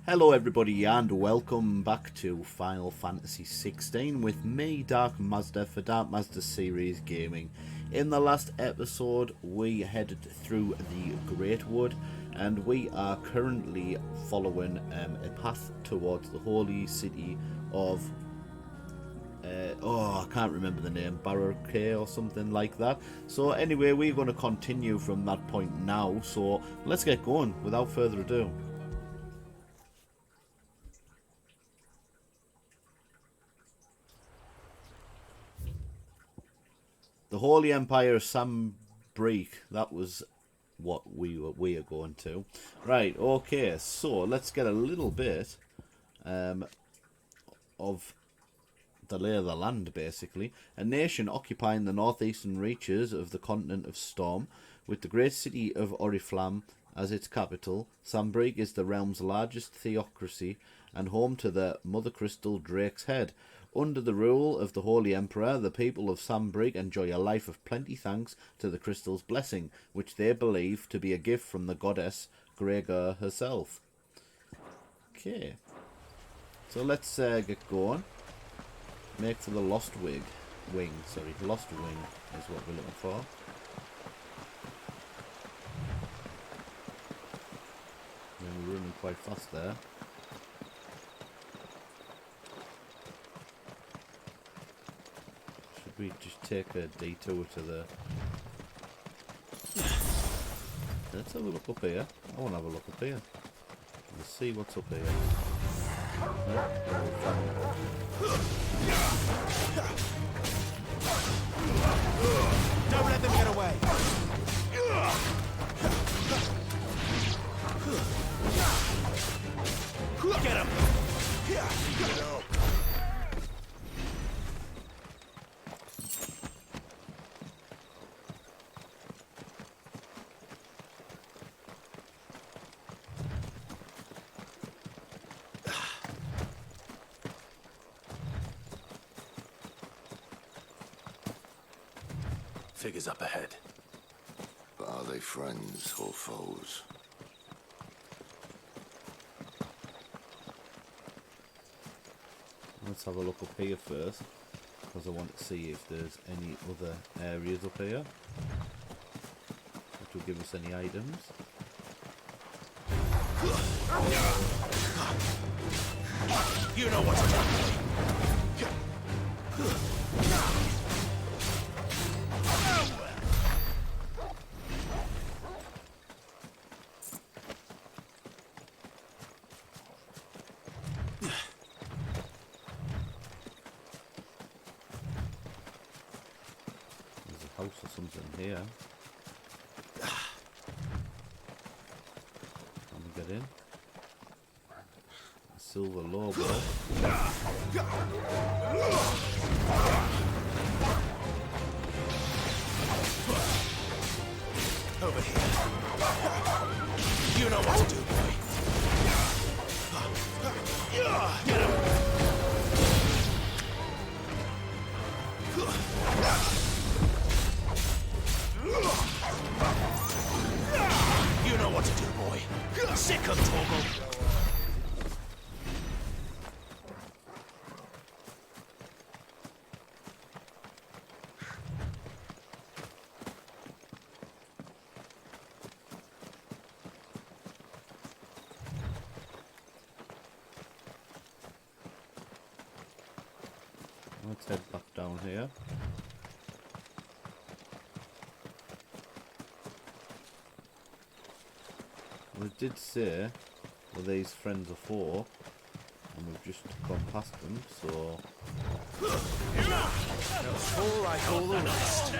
Hello everybody and welcome back to Final Fantasy XVI with me, Dark Mazda, for Dark Mazda Series Gaming. In the last episode we headed through the Great Wood and we are currently following a path towards the holy city of I can't remember the name, Baroque or something like that. So anyway, we're going to continue from that point now, so let's get going without further ado. The Holy Empire of Sambrique, that was what we are going to. Right, okay, so let's get a little bit of the lay of the land, basically. A nation occupying the northeastern reaches of the continent of Storm, with the great city of Oriflamme as its capital. Sambrique is the realm's largest theocracy and home to the Mother Crystal Drake's Head. Under the rule of the Holy Emperor, the people of Sambrique enjoy a life of plenty thanks to the Crystal's blessing, which they believe to be a gift from the goddess Gregor herself. Okay, so let's get going. Make for the Lostwing. Lostwing is what we're looking for. And we're running quite fast there. We just take a detour to the... Let's have a look up here. I want to have a look up here. Let's see what's up here. Don't let them get away! Get him! Figures up ahead. But are they friends or foes? Let's have a look up here first, because I want to see if there's any other areas up here which will give us any items. You know what to do. There's a house or something here. Can we get in? A silver logo. Over here. You know what to do, boy. Get him! You know what to do, boy. Sick of Toggle. Let's head back down here. We did say well, these friends are for, and we've just gone past them, so... All right, all the rest.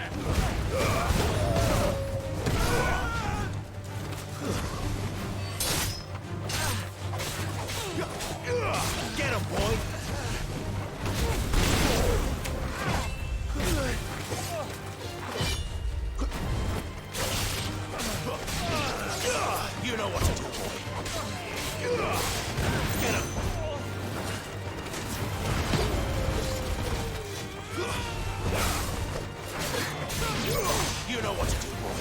Get him, boy! You know what to do, boy. Get him! You know what to do, boy.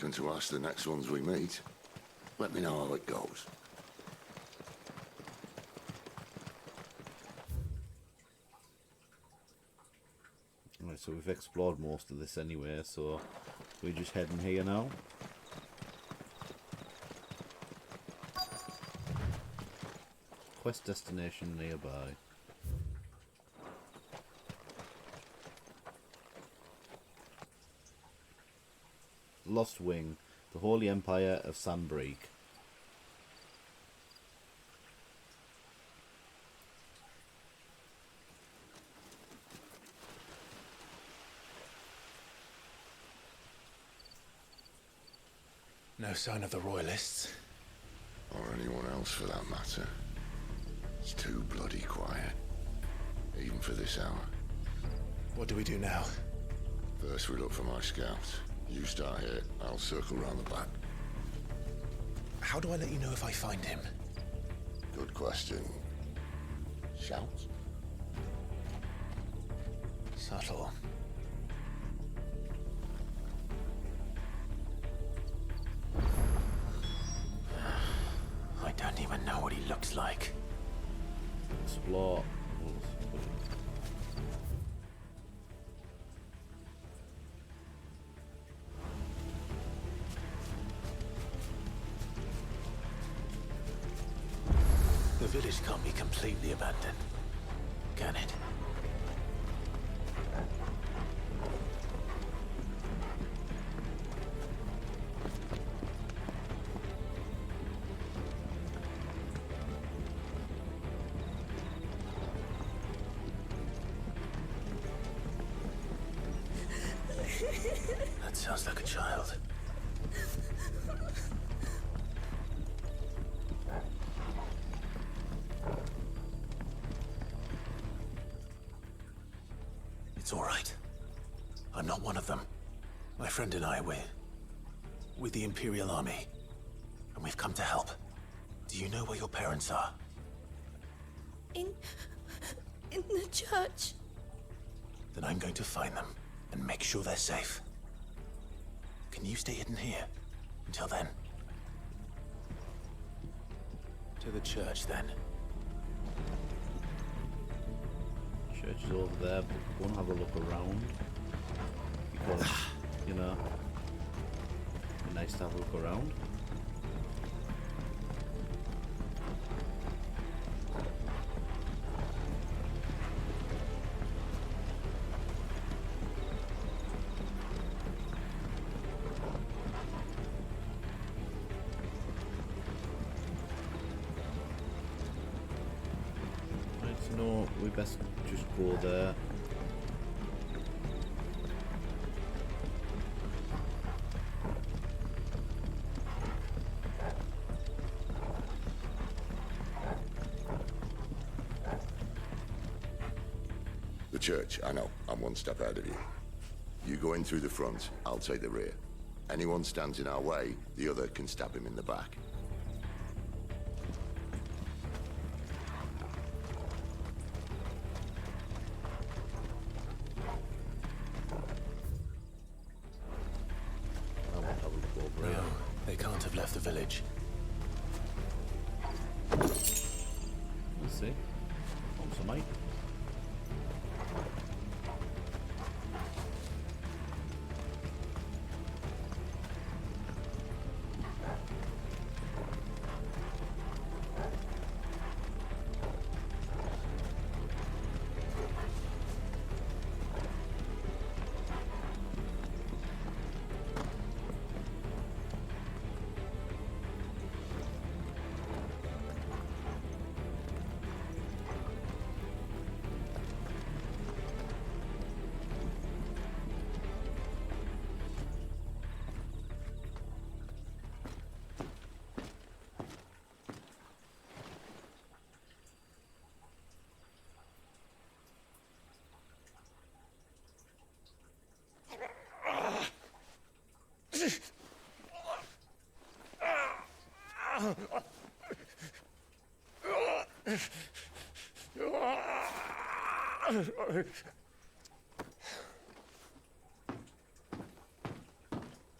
welcome to ask the next ones we meet. Let me know how it goes. Right, so we've explored most of this anyway, so we're just heading here now. Quest destination nearby. Lostwing, the Holy Empire of Sambreek. No sign of the royalists. Or anyone else for that matter. It's too bloody quiet. Even for this hour. What do we do now? First we look for my scouts. You start here, I'll circle round the back. How do I let you know if I find him? Good question. Shout? Subtle. I don't even know what he looks like. Explore. The village can't be completely abandoned, can it? That sounds like a child. It's all right. I'm not one of them. My friend and I, we're with the Imperial Army, and we've come to help. Do you know where your parents are? In the church. Then I'm going to find them and make sure they're safe. Can you stay hidden here until then? To the church, then. Church is over there, but we want to have a look around. Because, you know, it'd be nice to have a look around. Right, so no, we best just go there. The church, I know. I'm one step ahead of you. You go in through the front, I'll take the rear. Anyone stands in our way, the other can stab him in the back. I want to have a look over here. No, they can't have left the village. Let's see. Oh, some mate.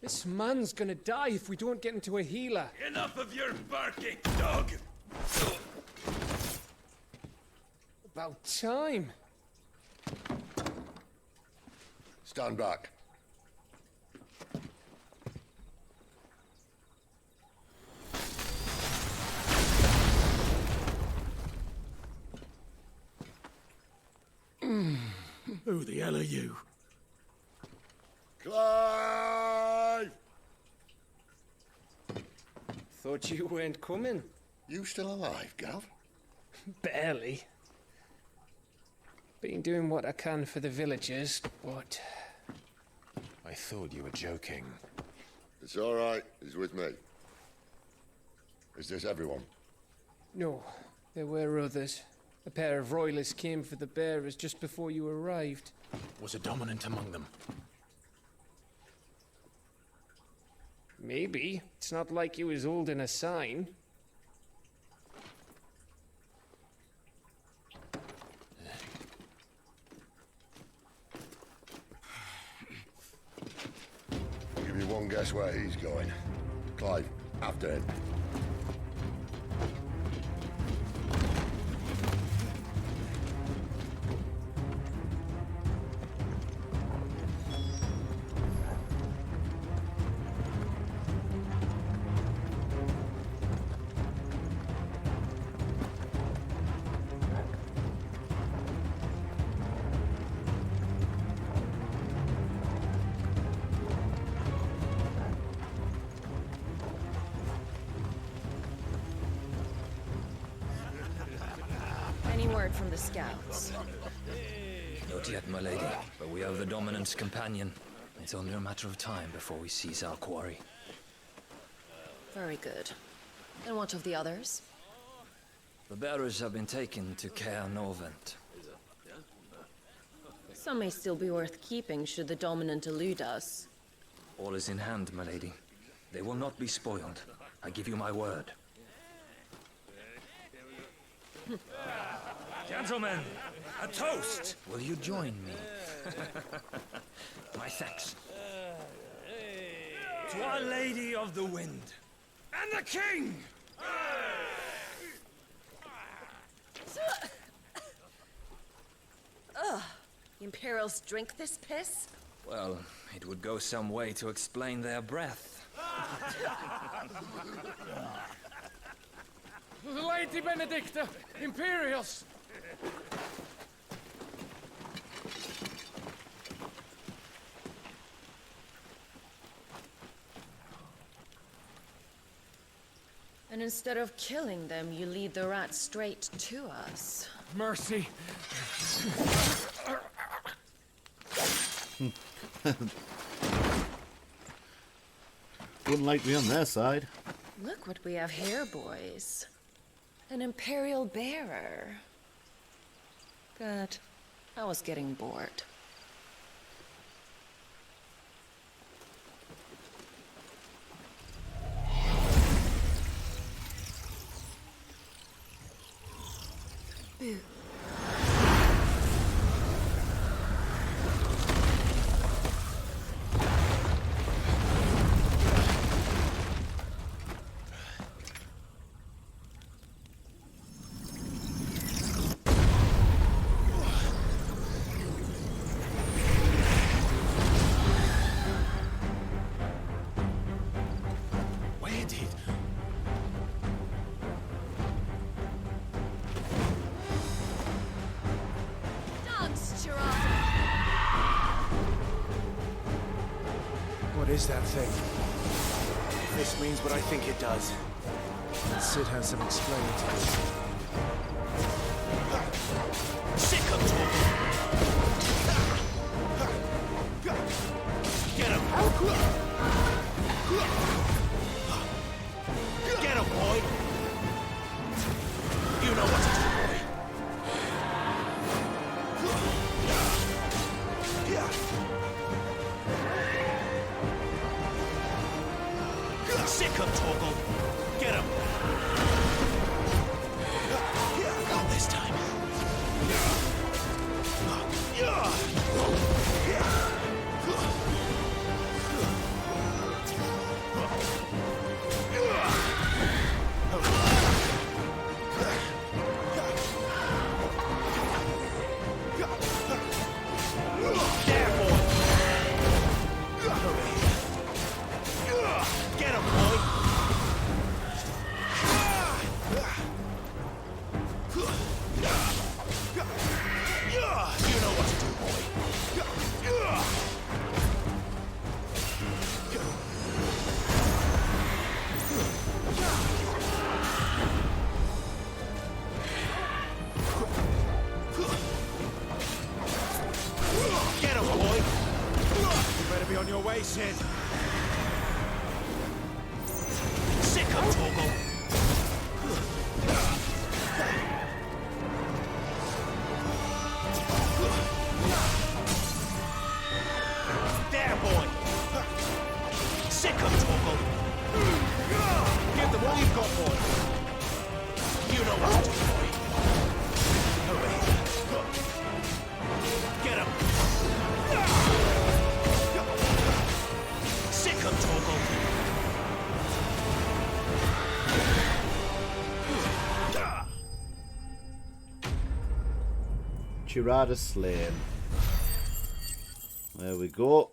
This This man's gonna die if we don't get into a healer. Enough of your barking, dog! About time. Stand back. Who the hell are you? Clive! Thought you weren't coming. You still alive, Gav? Barely. Been doing what I can for the villagers, but... I thought you were joking. It's all right. He's with me. Is this everyone? No, there were others. A pair of royalists came for the bearers just before you arrived. Was a dominant among them? Maybe. It's not like he was holding a sign. I'll give you one guess where he's going. Clive, after him. Any word from the scouts? Not yet, my lady, but we have the dominant's companion. It's only a matter of time before we seize our quarry. Very good. And what of the others? The bearers have been taken to Caer Novent. Some may still be worth keeping should the dominant elude us. All is in hand, my lady. They will not be spoiled. I give you my word. Gentlemen, a toast! Will you join me? My thanks. To Our Lady of the Wind. And the King! Ugh. The Imperials drink this piss? Well, it would go some way to explain their breath. Lady Benedicta! Imperials! And instead of killing them, you lead the rats straight to us. Mercy! Wouldn't like to be on their side. Look what we have here, boys. An Imperial bearer. Good. I was getting bored. Boo. Where did... What is that thing? If this means what I think it does, Sid has some explaining to do. Sick of talking! Get him! Get him, boy! You know what to do, boy! Sick of Torgal! Get him! Not this time. You know what to do, boy. Get him, boy! You better be on your way, Sid. Sick him, Torgal! There, boy! Sick him, Torgal! Give them all you've got, boy. You know what to do, boy! Over here. Get him! Sick him, Torgal! Chirada slain. There we go.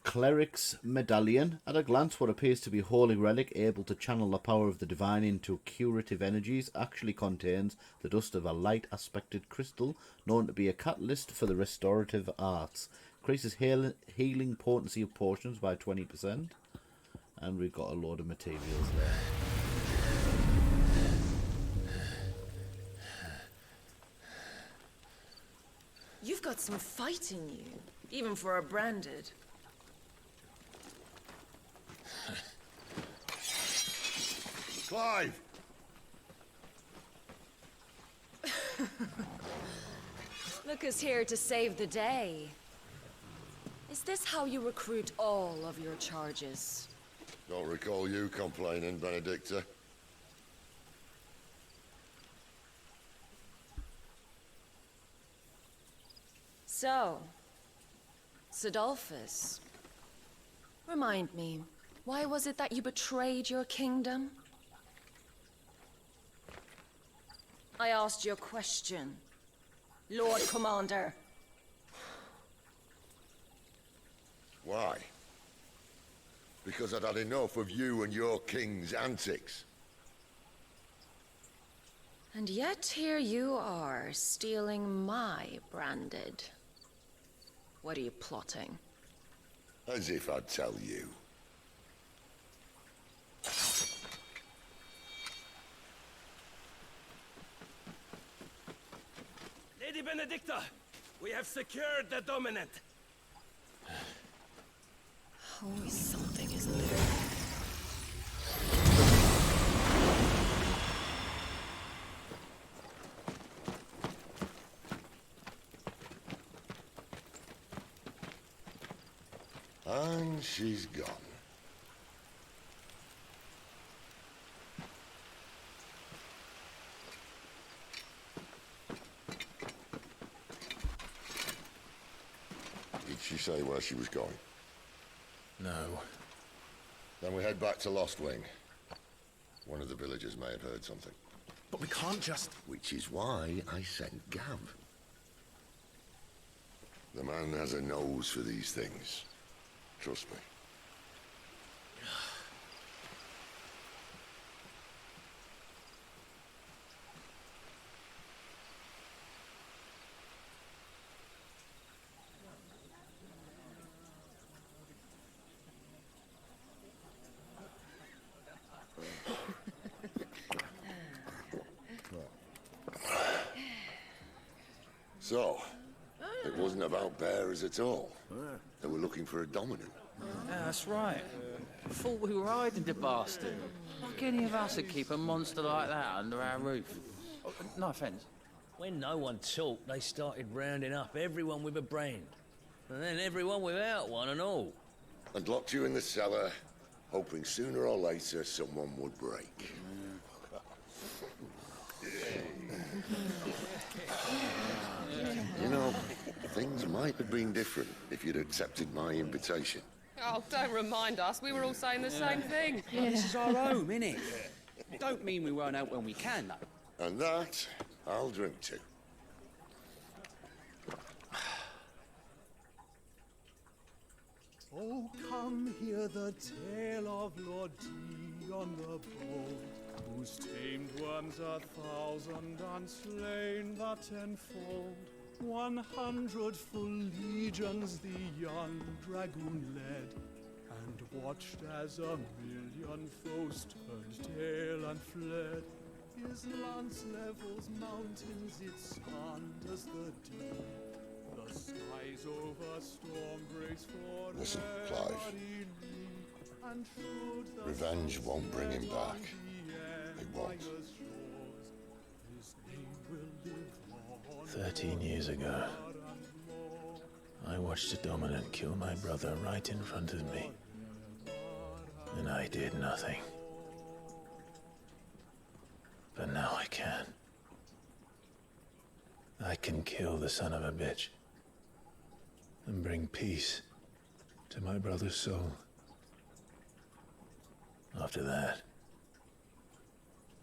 Cleric's Medallion. At a glance, what appears to be a holy relic able to channel the power of the divine into curative energies actually contains the dust of a light-aspected crystal known to be a catalyst for the restorative arts. Increases healing potency of potions by 20%. And we've got a load of materials there. You've got some fight in you, even for a branded. Clive! Look who's here to save the day. Is this how you recruit all of your charges? Don't recall you complaining, Benedicta. So, Sidolphus, remind me, why was it that you betrayed your kingdom? I asked you a question, Lord Commander. Why? Because I'd had enough of you and your king's antics. And yet here you are, stealing my branded. What are you plotting? As if I'd tell you. Lady Benedicta, we have secured the dominant. Always something, isn't there? And she's gone. Did she say where she was going? No. Then we head back to Lostwing. One of the villagers may have heard something. But we can't just... Which is why I sent Gav. The man has a nose for these things. Trust me. So, it wasn't about bearers at all. They were looking for a dominant. Yeah, that's right. Thought we were hiding the bastard. Like any of us would keep a monster like that under our roof. Oh, no offence. When no one talked, they started rounding up everyone with a brain. And then everyone without one and all. And locked you in the cellar, hoping sooner or later someone would break. You know, things might have been different if you'd accepted my invitation. Oh, don't remind us. We were all saying the same thing. This is our home, innit? Don't mean we won't out when we can, though. And that, I'll drink to. Oh, come hear the tale of Lord Dion the Bold, whose tamed worms 1,000 and slain the tenfold. 100 full legions the young dragoon led, and watched as 1,000,000 foes turned tail and fled. His lance levels mountains, it sanders the deep. The skies over storm breaks for Listen, Clive. Revenge won't bring him back. It won't. 13 years ago, I watched a dominant kill my brother right in front of me. And I did nothing. But now I can. I can kill the son of a bitch and bring peace to my brother's soul. After that,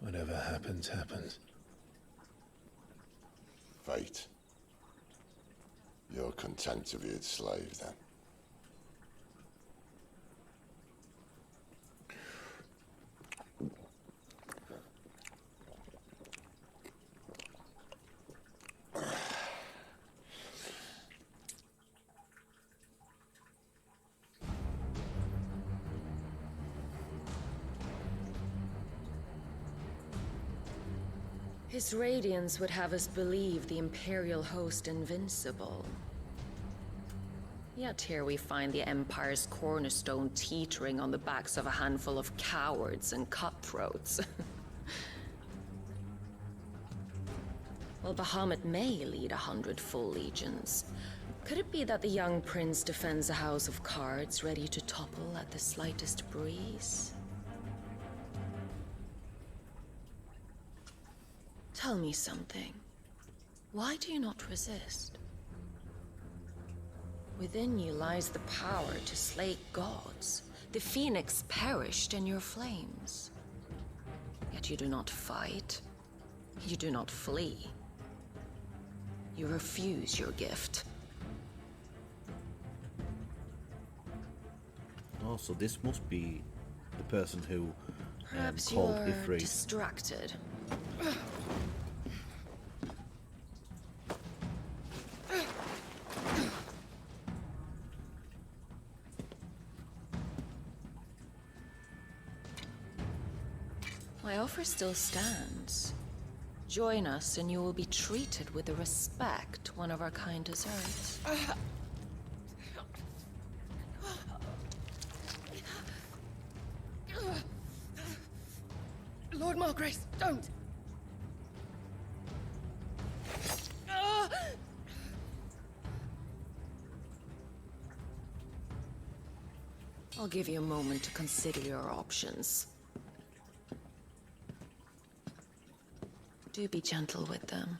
whatever happens, happens. Fate. You're content to be its slave, then? His radiance would have us believe the Imperial host invincible. Yet here we find the Empire's cornerstone teetering on the backs of a handful of cowards and cutthroats. Well, Bahamut may lead 100 full legions. Could it be that the young prince defends a house of cards ready to topple at the slightest breeze? Tell me something. Why do you not resist? Within you lies the power to slay gods. The phoenix perished in your flames. Yet you do not fight. You do not flee. You refuse your gift. Oh, so this must be the person who Perhaps called you're Ifrit. distracted. My offer still stands. Join us and you will be treated with the respect one of our kind deserves. Lord Margrace, don't! I'll give you a moment to consider your options. Do be gentle with them.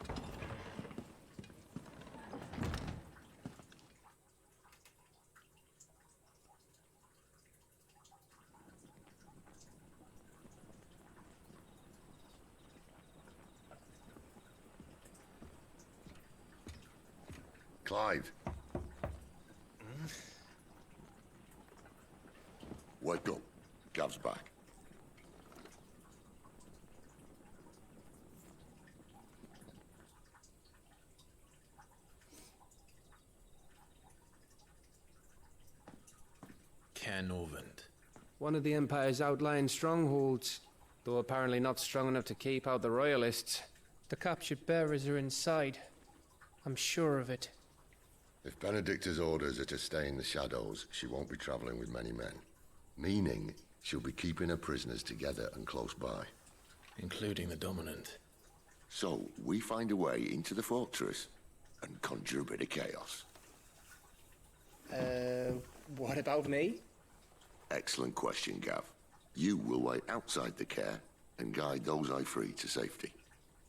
Clive. Wake up. Gav's back. Canovant. One of the Empire's outlying strongholds, though apparently not strong enough to keep out the Royalists. The captured bearers are inside. I'm sure of it. If Benedicta's orders are to stay in the shadows, she won't be traveling with many men. Meaning, she'll be keeping her prisoners together and close by. Including the Dominant. So, we find a way into the fortress and conjure a bit of chaos. What about me? Excellent question, Gav. You will wait outside the care and guide those I free to safety.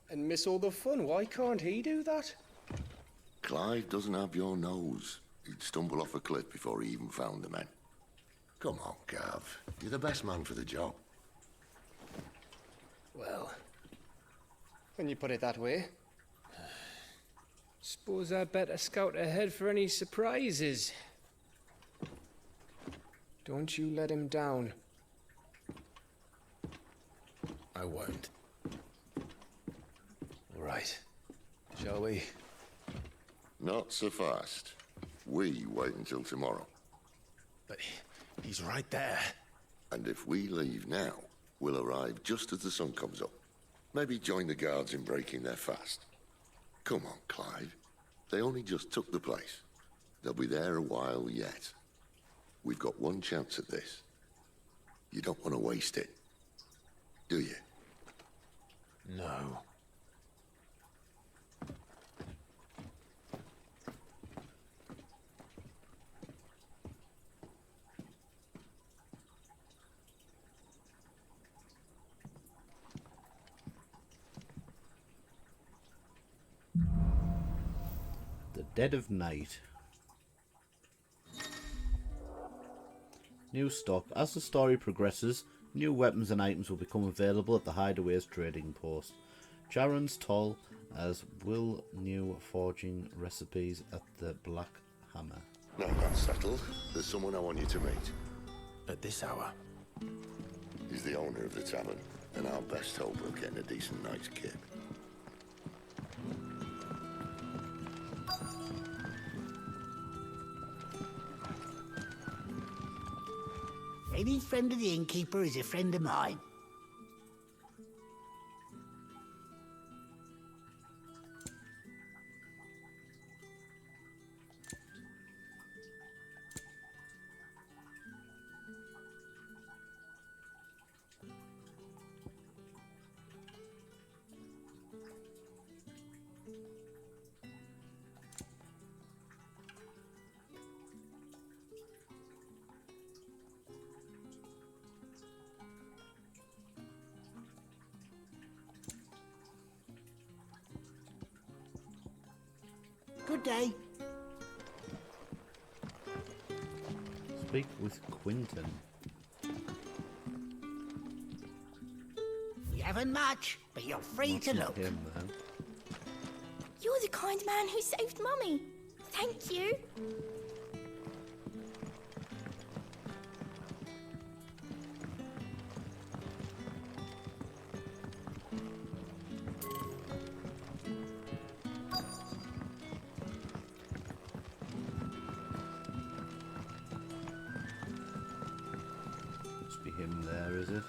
And miss all the fun. Why can't he do that? Clive doesn't have your nose. He'd stumble off a cliff before he even found the men. Come on, Gav. You're the best man for the job. Well, when you put it that way. Suppose I'd better scout ahead for any surprises. Don't you let him down. I won't. All right. Shall we? Not so fast. We wait until tomorrow. But he's right there. And if we leave now, we'll arrive just as the sun comes up. Maybe join the guards in breaking their fast. Come on, Clive. They only just took the place. They'll be there a while yet. We've got one chance at this. You don't want to waste it, do you? No. The dead of night. New stock. As the story progresses, new weapons and items will become available at the Hideaway's trading post. Charon's Toll as will new forging recipes at the Black Hammer. No, that's settled. There's someone I want you to meet. At this hour? He's the owner of the tavern, and our best hope of getting a decent night's kip. Any friend of the innkeeper is a friend of mine. Good day. Speak with Quinton. You haven't much, but you're free to look. Him, then. You're the kind man who saved Mummy. Thank you. Must be him there, is it?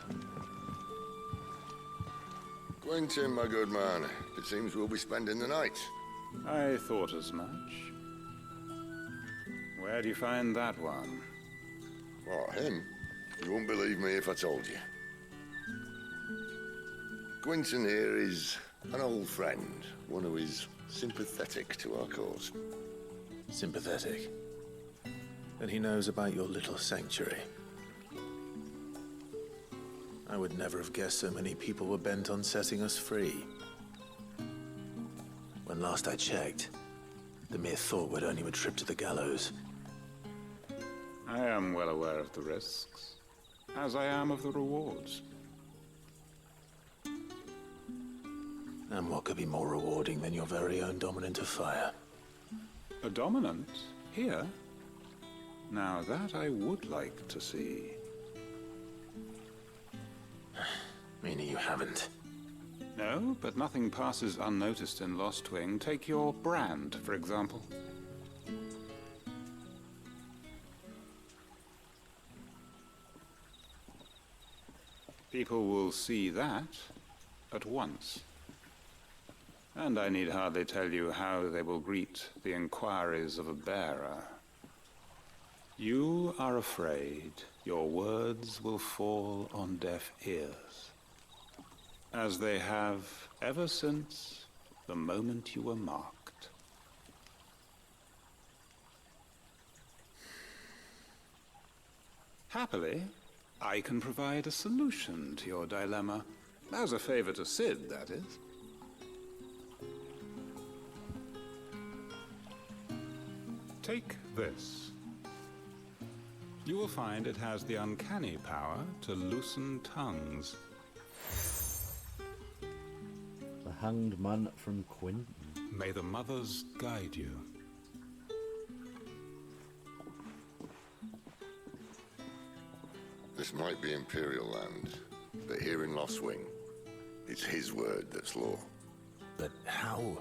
Quentin, my good man. It seems we'll be spending the night. I thought as much. Where do you find that one? What, him? You wouldn't believe me if I told you. Quentin here is an old friend, one who is sympathetic to our cause. Sympathetic. And he knows about your little sanctuary. I would never have guessed so many people were bent on setting us free. When last I checked, the mere thought would earn you a trip to the gallows. I am well aware of the risks, as I am of the rewards. And what could be more rewarding than your very own dominant of fire? A dominant? Here? Now that I would like to see. Meaning you haven't? No, but nothing passes unnoticed in Lostwing. Take your brand, for example. People will see that at once. And I need hardly tell you how they will greet the inquiries of a bearer. You are afraid your words will fall on deaf ears, as they have ever since the moment you were marked. Happily, I can provide a solution to your dilemma, as a favor to Sid, that is. Take this. You will find it has the uncanny power to loosen tongues. The Hanged Man from Quinton. May the mothers guide you. This might be Imperial land, but here in Lostwing, it's his word that's law. But how?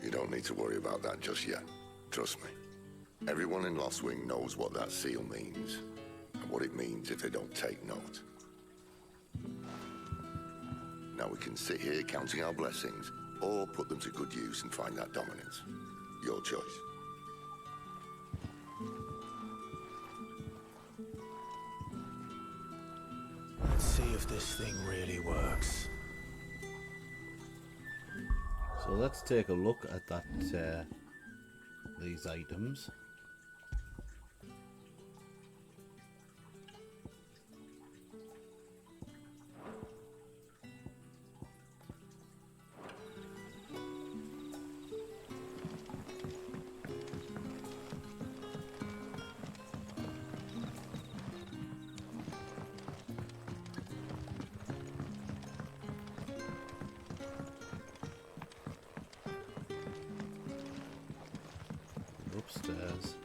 You don't need to worry about that just yet. Trust me. Everyone in Lostwing knows what that seal means, and what it means if they don't take note. Now we can sit here counting our blessings, or put them to good use and find that dominance. Your choice. Let's see if this thing really works. So let's take a look at that. These items. Upstairs.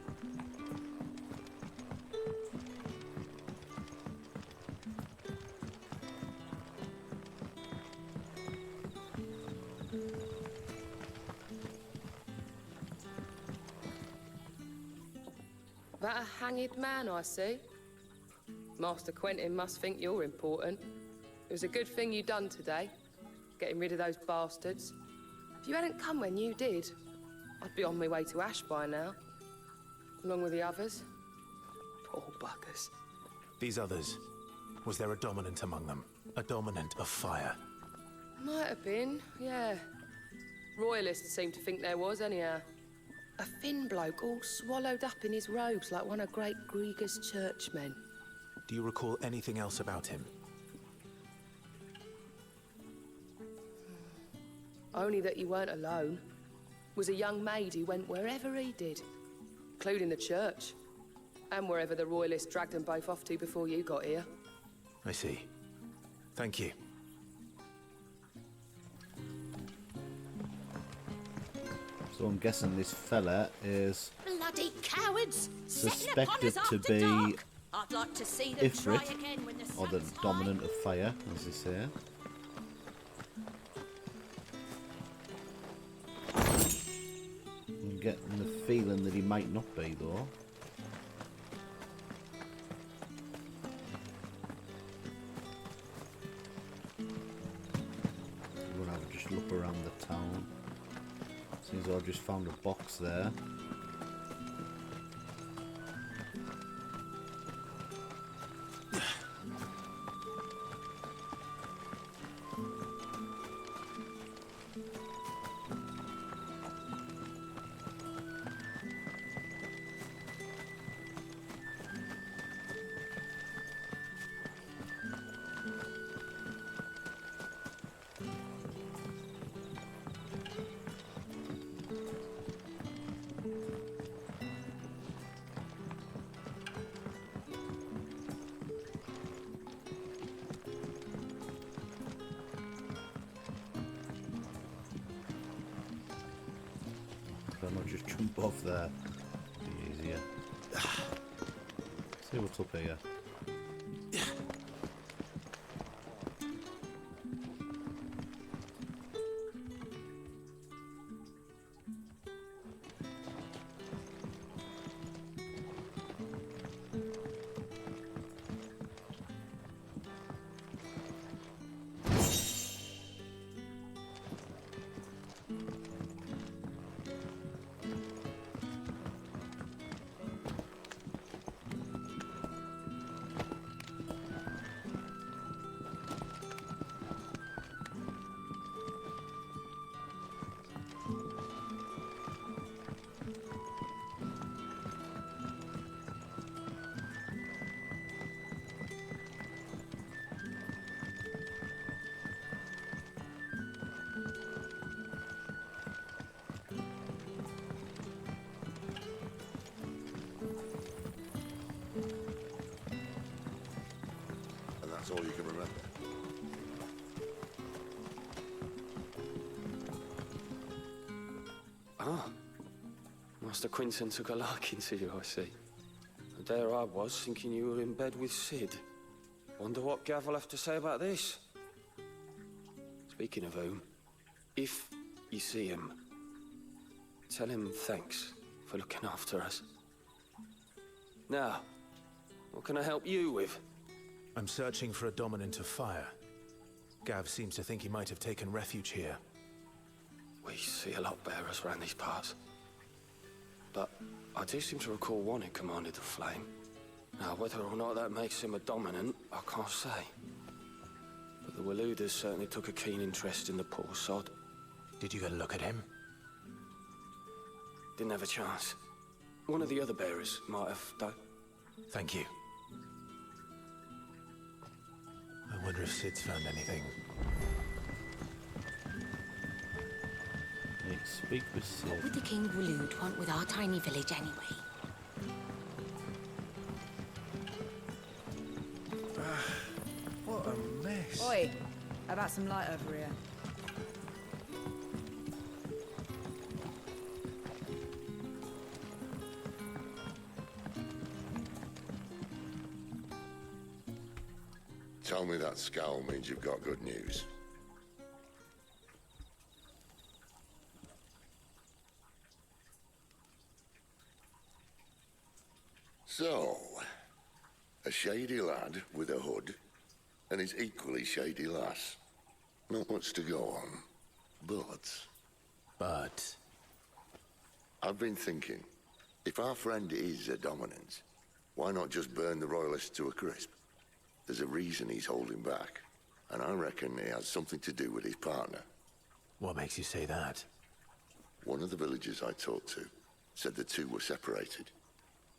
That a hanged man I see? Master Quentin must think you're important. It was a good thing you done today, getting rid of those bastards. If you hadn't come when you did, I'd be on my way to Ash by now, along with the others. Poor buggers. These others, was there a dominant among them? A dominant of fire? Might have been, yeah. Royalists seem to think there was, anyhow. A thin bloke all swallowed up in his robes like one of Great Gregor's churchmen. Do you recall anything else about him? Only that he weren't alone. Was a young maid who went wherever he did, including the church, and wherever the Royalists dragged them both off to before you got here. I see. Thank you. So I'm guessing this fella is Bloody cowards! suspected to be I'd like to see them try Ifrit, again when the or the sun's dominant of fire, as they say. I'm getting the feeling that he might not be, though. We're gonna have to just look around the town. Seems I've just found a box there. I'll not just jump off there. Be easier. See what's up here. That's all you can remember. Ah. Master Quinton took a liking to you, I see. there I was, thinking you were in bed with Sid. Wonder what Gav will have to say about this. Speaking of whom, if you see him, tell him thanks for looking after us. Now, what can I help you with? I'm searching for a dominant of fire. Gav seems to think he might have taken refuge here. We see a lot bearers around these parts. But I do seem to recall one who commanded the flame. Now, whether or not that makes him a dominant, I can't say. But the Waluders certainly took a keen interest in the poor sod. Did you get a look at him? Didn't have a chance. One of the other bearers might have done. Thank you. I wonder if Sid's found anything. Speak with Sid. What would the King Walud want with our tiny village anyway? What a mess. Oi, how about some light over here? Tell me that scowl means you've got good news. So, a shady lad with a hood, and his equally shady lass. Not much to go on, but... I've been thinking, if our friend is a dominant, why not just burn the Royalists to a crisp? There's a reason he's holding back, and I reckon he has something to do with his partner. What makes you say that? One of the villagers I talked to said the two were separated.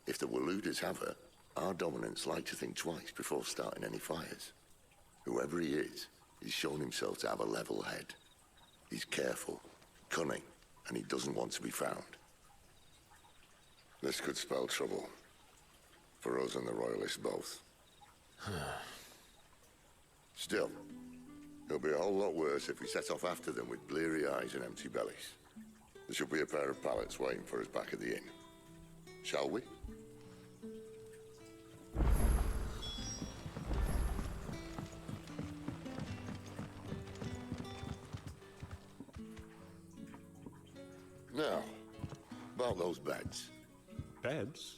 If the Waluders have her, our dominants like to think twice before starting any fires. Whoever he is, he's shown himself to have a level head. He's careful, cunning, and he doesn't want to be found. This could spell trouble. For us and the Royalists both. Still, it'll be a whole lot worse if we set off after them with bleary eyes and empty bellies. There should be a pair of pallets waiting for us back at the inn. Shall we? Now, about those beds. Beds?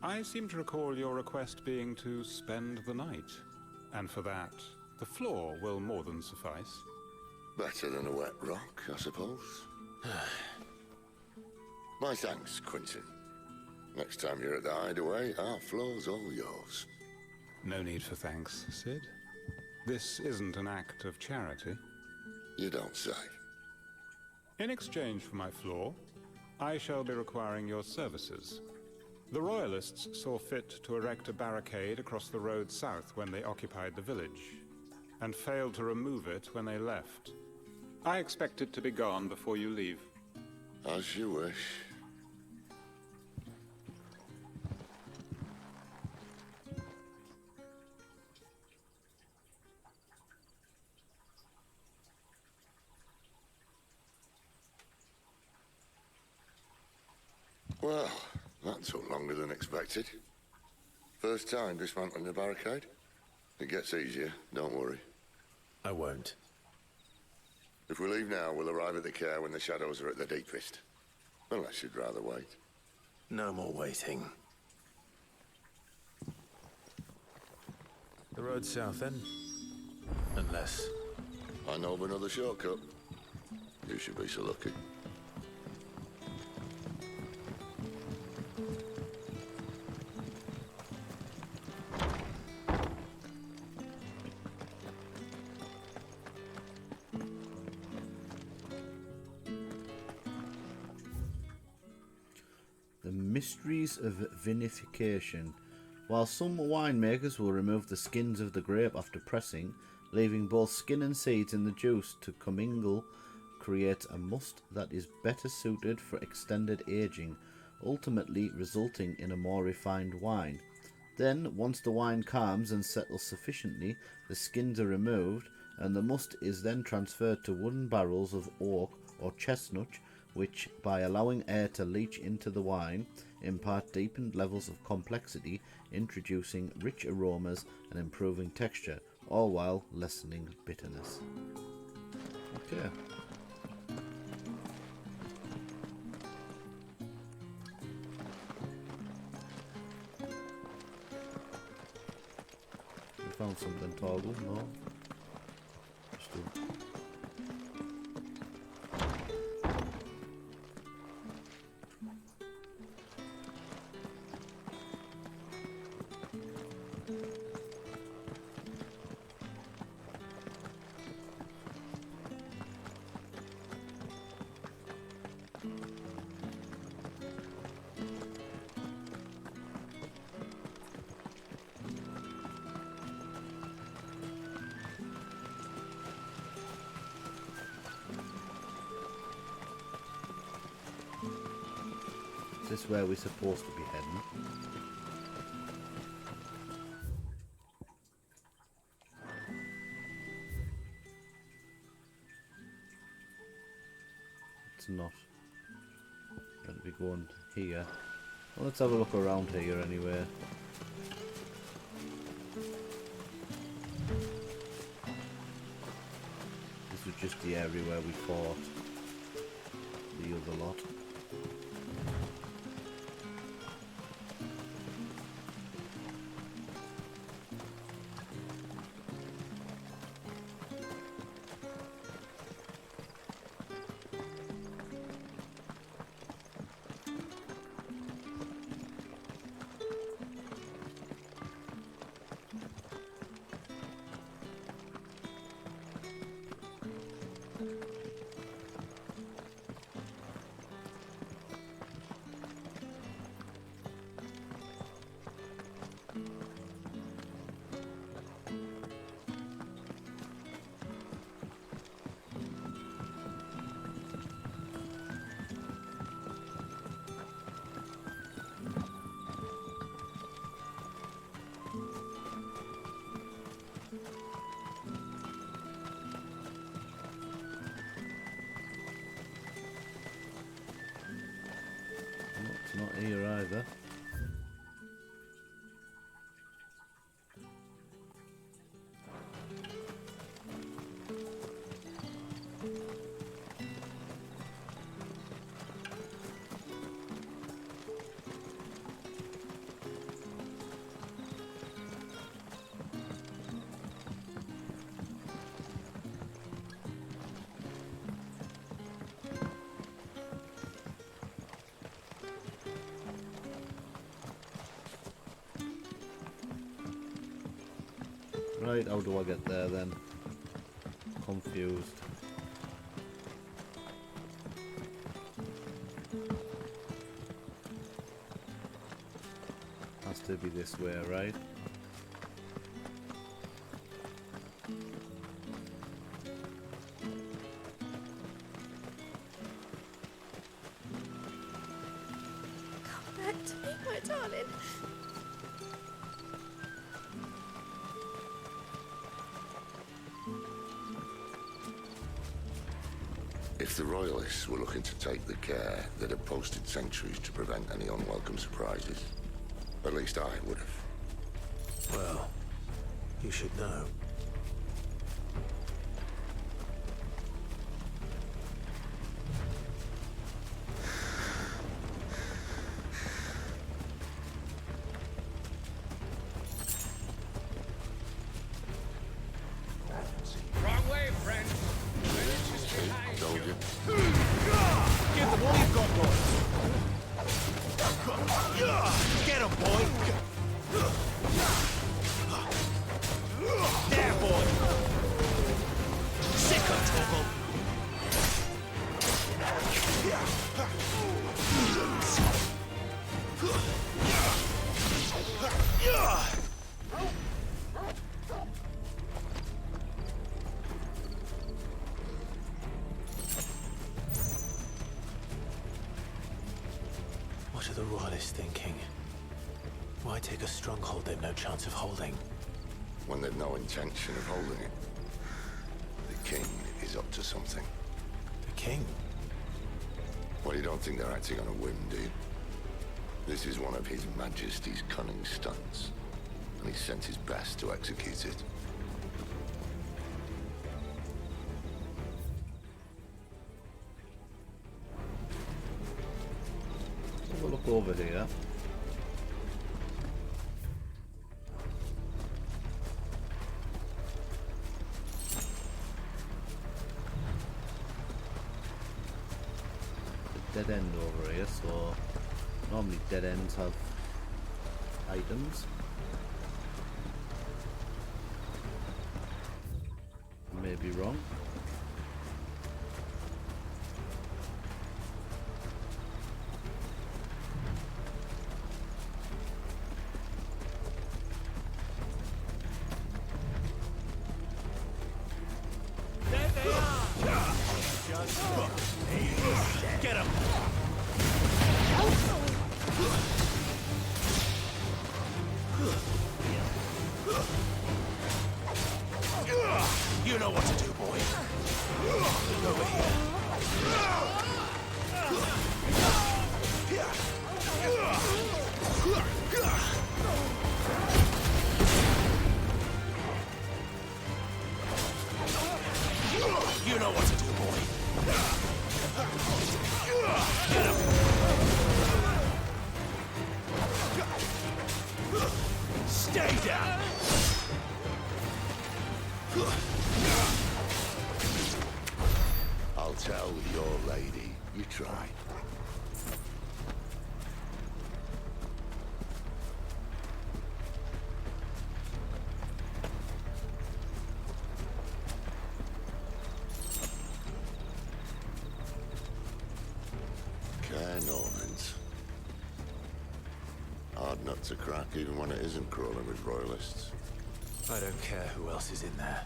I seem to recall your request being to spend the night. And for that, the floor will more than suffice. Better than a wet rock, I suppose. My thanks, Quentin. Next time you're at the hideaway, our floor's all yours. No need for thanks, Sid. This isn't an act of charity. You don't say. In exchange for my floor, I shall be requiring your services. The Royalists saw fit to erect a barricade across the road south when they occupied the village, and failed to remove it when they left. I expect it to be gone before you leave. As you wish. Well, that took longer than expected. First time dismantling the barricade? It gets easier, don't worry. I won't. If we leave now, we'll arrive at the care when the shadows are at their deepest. Unless you'd rather wait. No more waiting. The road south, then? Unless... I know of another shortcut. You should be so lucky. The mysteries of vinification. While some winemakers will remove the skins of the grape after pressing, leaving both skin and seeds in the juice to commingle, create a must that is better suited for extended aging, ultimately resulting in a more refined wine. Then, once the wine calms and settles sufficiently, the skins are removed, and the must is then transferred to wooden barrels of oak or chestnut, which, by allowing air to leach into the wine, impart deepened levels of complexity, introducing rich aromas and improving texture, all while lessening bitterness. Okay. We found something toggle, no? Just a... Is this where we're supposed to be heading? It's not. Going to be going here. Well, let's have a look around here anyway. This was just the area where we fought the other lot. Not here either. Right, how do I get there then? Confused. Has to be this way, right? Come back to me, my darling. If the Royalists were looking to take the care, they'd have posted sentries to prevent any unwelcome surprises. At least I would have. Well, you should know. Wrong way, friend. Village is behind Told you. Give them all you've got, boys. Get him, boy! There, boy! Sick of Toggle! What are the Royalists thinking? Why take a stronghold they've no chance of holding? When they've no intention of holding it. The king is up to something. The king? Well, you don't think they're acting on a whim, do you? This is one of His Majesty's cunning stunts, and he sent his best to execute it. Have a look over here. Dead end over here, so normally dead ends have items. May be wrong. There they are! Get him! You know what to do, boy. Over here. You know what to do, boy. Get him. Stay down. I'll tell your lady you tried. Care Normans. Hard nut to crack even when it isn't crawling with royalists. I don't care who else is in there.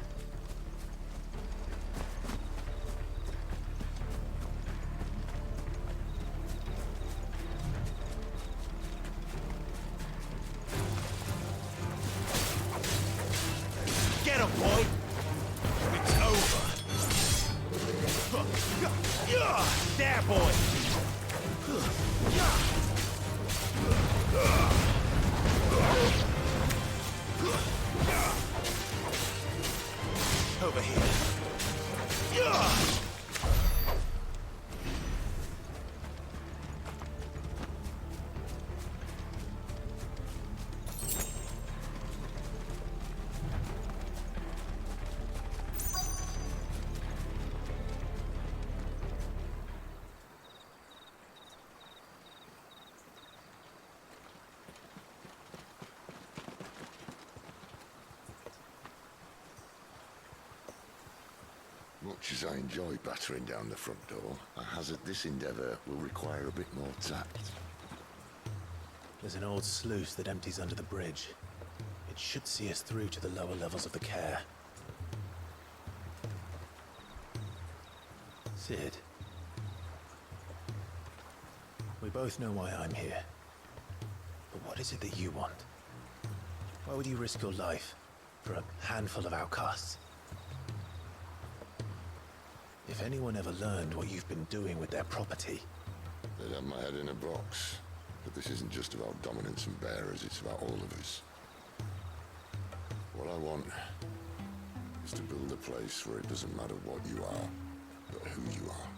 Get him, boy! It's over! There, boy! Over here. Much as I enjoy battering down the front door, I hazard this endeavour will require a bit more tact. There's an old sluice that empties under the bridge. It should see us through to the lower levels of the care. Sid. We both know why I'm here. But what is it that you want? Why would you risk your life for a handful of outcasts? If anyone ever learned what you've been doing with their property... They'd have my head in a box. But this isn't just about dominance and bearers, it's about all of us. What I want is to build a place where it doesn't matter what you are, but who you are.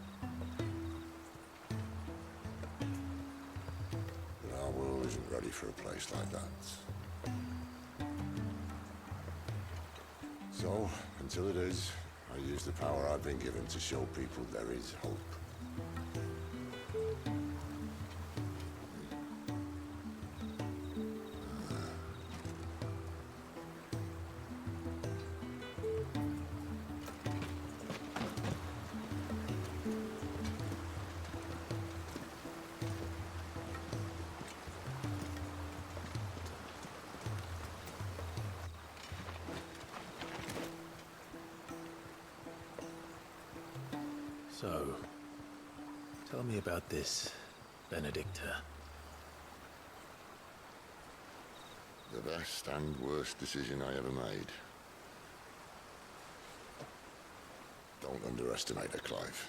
But our world isn't ready for a place like that. So, until it is, I use the power I've been given to show people there is hope. So, tell me about this, Benedicta. The best and worst decision I ever made. Don't underestimate her, Clive.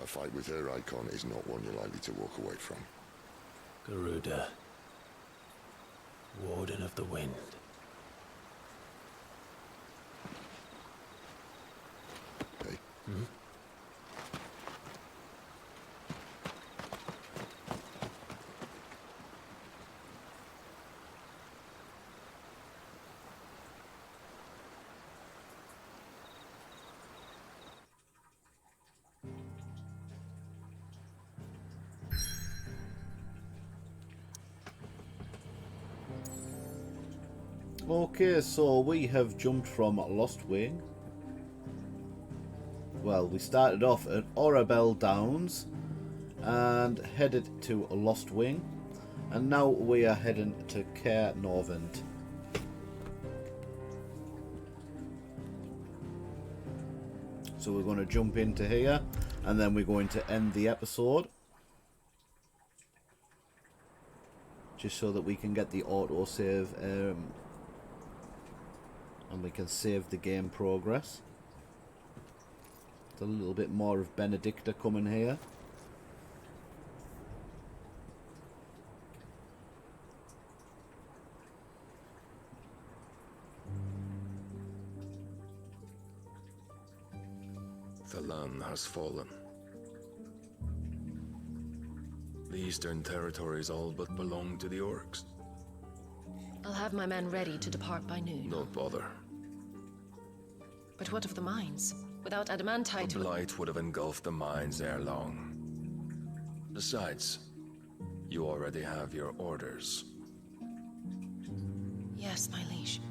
A fight with her icon is not one you're likely to walk away from. Garuda, Warden of the Wind. Hey. Hmm? Okay, so we have jumped from Lostwing. Well, we started off at Orabelle Downs and headed to Lostwing, and now we are heading to Caer Norvent. So we're going to jump into here, and then we're going to end the episode, just so that we can get the autosave and we can save the game progress. There's a little bit more of Benedicta coming here. The land has fallen. The eastern territories all but belong to the orcs. I'll have my men ready to depart by noon. Don't bother. But what of the mines? Without adamantite... The blight would have engulfed the mines ere long. Besides, you already have your orders. Yes, my liege.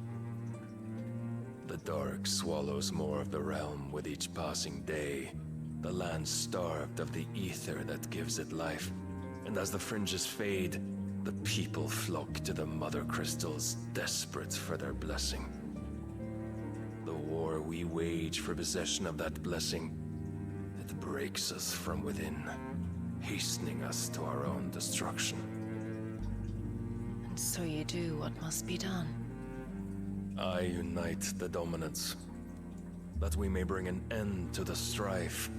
The dark swallows more of the realm with each passing day. The land starved of the ether that gives it life. And as the fringes fade, the people flock to the mother crystals, desperate for their blessing. The war we wage for possession of that blessing, it breaks us from within, hastening us to our own destruction. And so you do what must be done. I unite the dominants, that we may bring an end to the strife,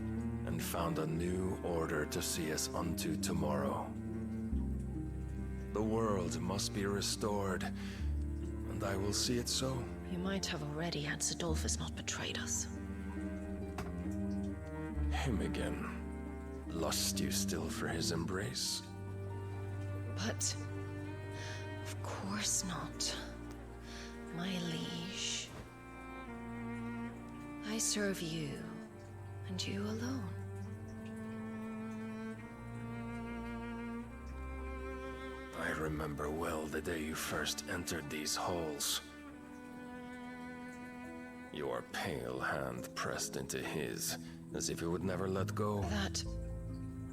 and found a new order to see us unto tomorrow. The world must be restored, and I will see it so. You might have already had Sidolphus not betrayed us. Him again. Lust you still for his embrace? But... of course not. My liege. I serve you, and you alone. I remember well the day you first entered these halls. Your pale hand pressed into his, as if it would never let go.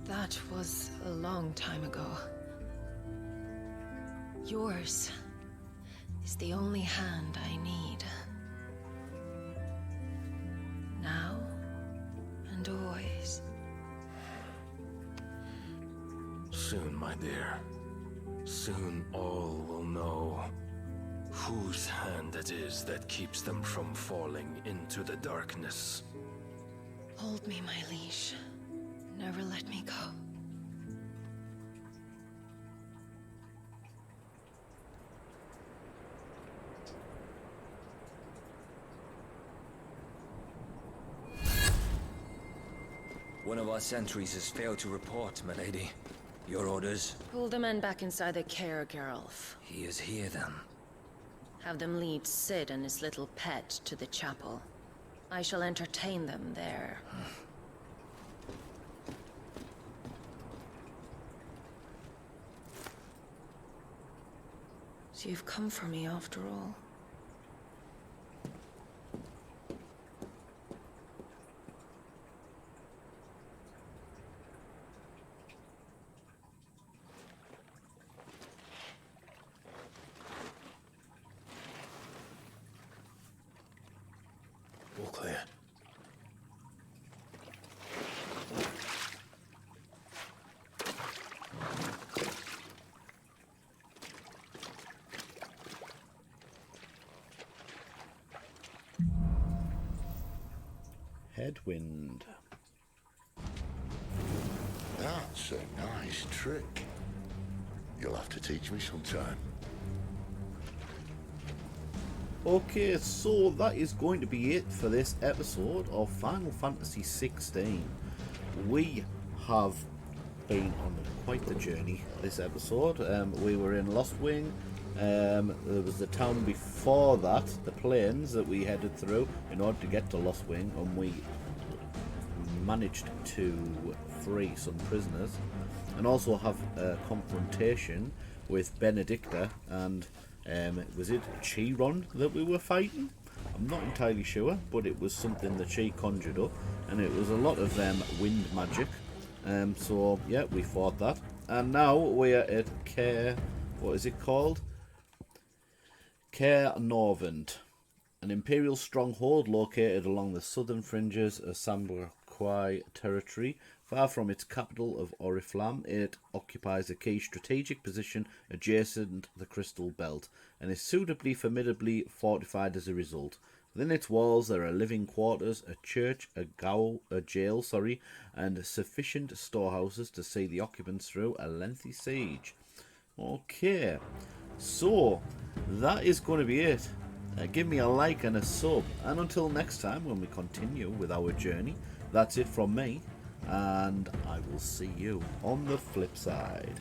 That was a long time ago. Yours is the only hand I need. Now and always. Soon, my dear. Soon all will know whose hand it is that keeps them from falling into the darkness. Hold me, my liege. Never let me go. One of our sentries has failed to report, my lady. Your orders? Pull the men back inside the care, Geralf. He is here, then. Have them lead Sid and his little pet to the chapel. I shall entertain them there. So you've come for me after all. All clear. Headwind. That's a nice trick. You'll have to teach me sometime. Okay, so that is going to be it for this episode of Final Fantasy XVI. We have been on quite the journey this episode. We were in Lostwing. There was the town before that, the plains that we headed through in order to get to Lostwing, and we managed to free some prisoners, and also have a confrontation with Benedicta and was it Chiron that we were fighting? I'm not entirely sure, but it was something that she conjured up, and it was a lot of wind magic. So yeah, we fought that, and now we're at what is it called? Caer Norvent, an imperial stronghold located along the southern fringes of Sambraquai territory. Far from its capital of Oriflamme, it occupies a key strategic position adjacent the Crystal Belt, and is suitably formidably fortified as a result. Within its walls there are living quarters, a church, a jail, and sufficient storehouses to see the occupants through a lengthy siege. Okay, so that is going to be it. Give me a like and a sub, and until next time when we continue with our journey, that's it from me, and I will see you on the flip side.